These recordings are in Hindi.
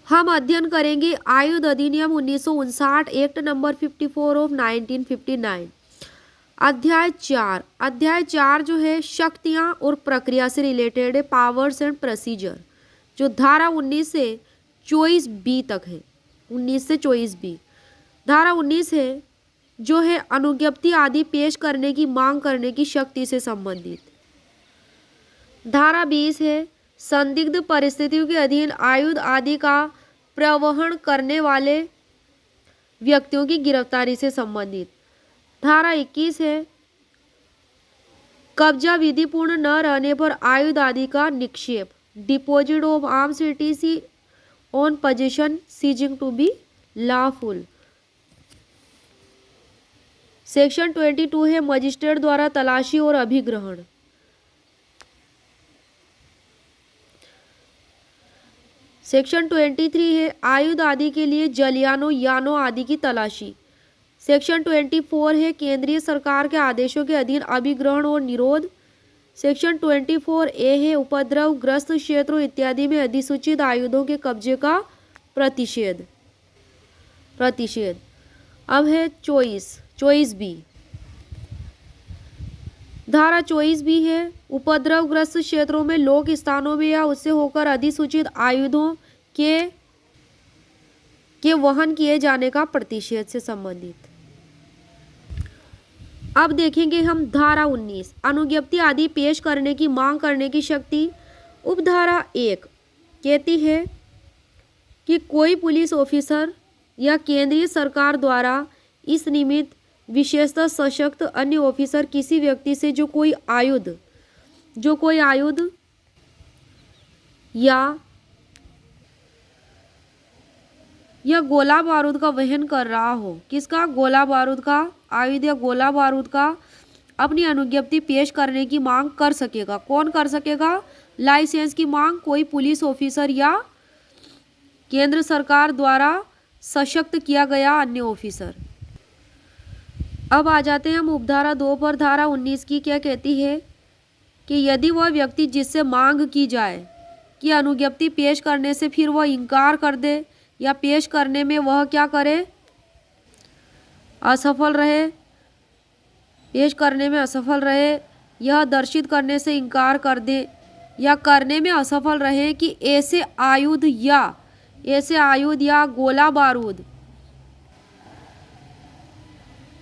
हम अध्ययन करेंगे आयुध अधिनियम 1959 एक्ट नंबर 54 ऑफ 1959। अध्याय 4 जो है शक्तियां और प्रक्रिया से रिलेटेड है, पावर्स एंड प्रोसीजर, जो धारा 19 से 24 बी तक है। 19 से 24 बी। धारा 19 है जो है अनुज्ञप्ति आदि पेश करने की मांग करने की शक्ति से संबंधित। धारा 20 है संदिग्ध परिस्थितियों के अधीन आयुध आदि का प्रवहन करने वाले व्यक्तियों की गिरफ्तारी से संबंधित। धारा 21 है कब्जा विधि पूर्ण न रहने पर आयुध आदि का निक्षेप, deposit of arms etc on position ceasing to be lawful. Section 22 है मजिस्ट्रेट द्वारा तलाशी और अभिग्रहण। सेक्शन 23 है आयुध आदि के लिए जलयानों यानों आदि की तलाशी। सेक्शन 24 है केंद्रीय सरकार के आदेशों के अधीन अभिग्रहण और निरोध। सेक्शन 24 ए है उपद्रव ग्रस्त क्षेत्रों इत्यादि में अधिसूचित आयुधों के कब्जे का प्रतिषेध। अब है 24 बी। धारा 24 बी है उपद्रवग्रस्त क्षेत्रों में लोक स्थानों में या उससे होकर अधिसूचित आयुधों के वहन किए जाने का प्रतिषेध से संबंधित। अब देखेंगे हम धारा 19 अनुज्ञप्ति आदि पेश करने की मांग करने की शक्ति। उपधारा 1 कहती है कि कोई पुलिस ऑफिसर या केंद्रीय सरकार द्वारा इस निमित्त विशेषतः सशक्त अन्य ऑफिसर किसी व्यक्ति से जो कोई आयुध या गोला बारूद का वहन कर रहा हो, किसका, गोला बारूद का, आयुध या गोला बारूद का, अपनी अनुज्ञप्ति पेश करने की मांग कर सकेगा। कौन कर सकेगा? लाइसेंस की मांग कोई पुलिस ऑफिसर या केंद्र सरकार द्वारा सशक्त किया गया अन्य ऑफिसर। अब आ जाते हैं हम उपधारा 2 पर। धारा 19 की क्या कहती है कि यदि वह व्यक्ति जिससे मांग की जाए कि अनुज्ञप्ति पेश करने से फिर वह इनकार कर दे या पेश करने में वह क्या करे, असफल रहे, पेश करने में असफल रहे, यह दर्शित करने से इनकार कर दे या करने में असफल रहे कि ऐसे आयुध या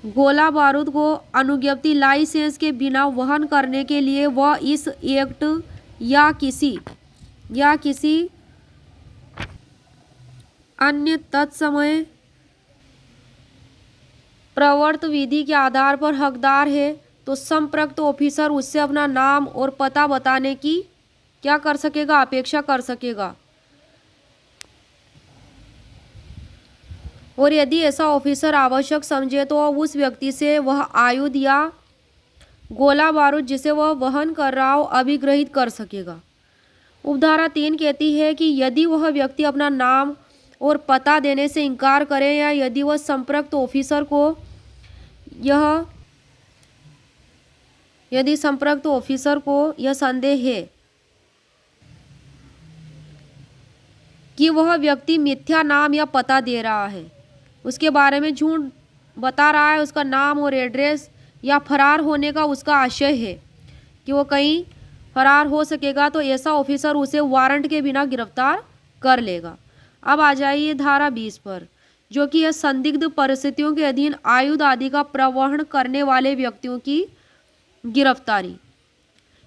गोला बारूद को अनुज्ञप्ति लाइसेंस के बिना वहन करने के लिए वह इस एक्ट या किसी अन्य तत्समय प्रवर्त विधि के आधार पर हकदार है तो संप्रक्त ऑफिसर उससे अपना नाम और पता बताने की क्या कर सकेगा, अपेक्षा कर सकेगा। और यदि ऐसा ऑफिसर आवश्यक समझे तो उस व्यक्ति से वह आयुध या गोला बारूद जिसे वह वहन कर रहा हो अभिग्रहित कर सकेगा। उपधारा 3 कहती है कि यदि वह व्यक्ति अपना नाम और पता देने से इनकार करे या यदि वह संप्रक्त ऑफिसर को यह संदेह है कि वह व्यक्ति मिथ्या नाम या पता दे रहा है, उसके बारे में झूठ बता रहा है, उसका नाम और एड्रेस, या फरार होने का उसका आशय है कि वो कहीं फरार हो सकेगा, तो ऐसा ऑफिसर उसे वारंट के बिना गिरफ्तार कर लेगा। अब आ जाइए धारा 20 पर, जो कि है संदिग्ध परिस्थितियों के अधीन आयुध आदि का प्रवहन करने वाले व्यक्तियों की गिरफ्तारी।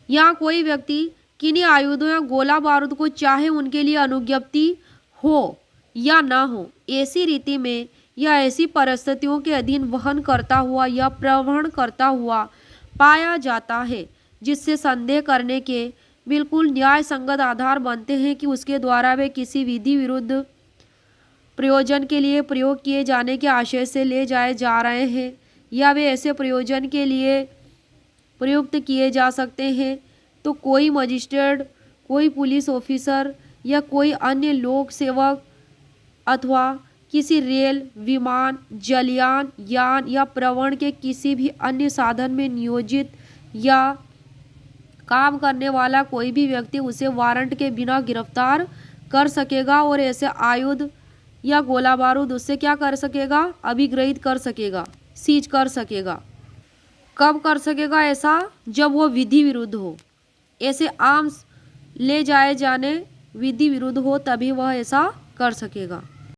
यहाँ कोई व्यक्ति किन्हीं आयुधों या गोला बारूद को चाहे उनके लिए अनुज्ञप्ति हो या ना हो, ऐसी रीति में या ऐसी परिस्थितियों के अधीन वहन करता हुआ या प्रवहन करता हुआ पाया जाता है जिससे संदेह करने के बिल्कुल न्याय संगत आधार बनते हैं कि उसके द्वारा वे किसी विधि विरुद्ध प्रयोजन के लिए प्रयोग किए जाने के आशय से ले जाए जा रहे हैं या वे ऐसे प्रयोजन के लिए प्रयुक्त किए जा सकते हैं, तो कोई मजिस्ट्रेट, कोई पुलिस ऑफिसर या कोई अन्य लोक सेवक अथवा किसी रेल, विमान, जलयान, यान या प्रवहन के किसी भी अन्य साधन में नियोजित या काम करने वाला कोई भी व्यक्ति उसे वारंट के बिना गिरफ्तार कर सकेगा और ऐसे आयुध या गोला बारूद उससे क्या कर सकेगा, अभिगृहित कर सकेगा, सीज कर सकेगा। कब कर सकेगा ऐसा, जब वो विधि विरुद्ध हो। ऐसे आर्म्स ले जाए जाने विधि विरुद्ध हो तभी वह ऐसा कर सकेगा।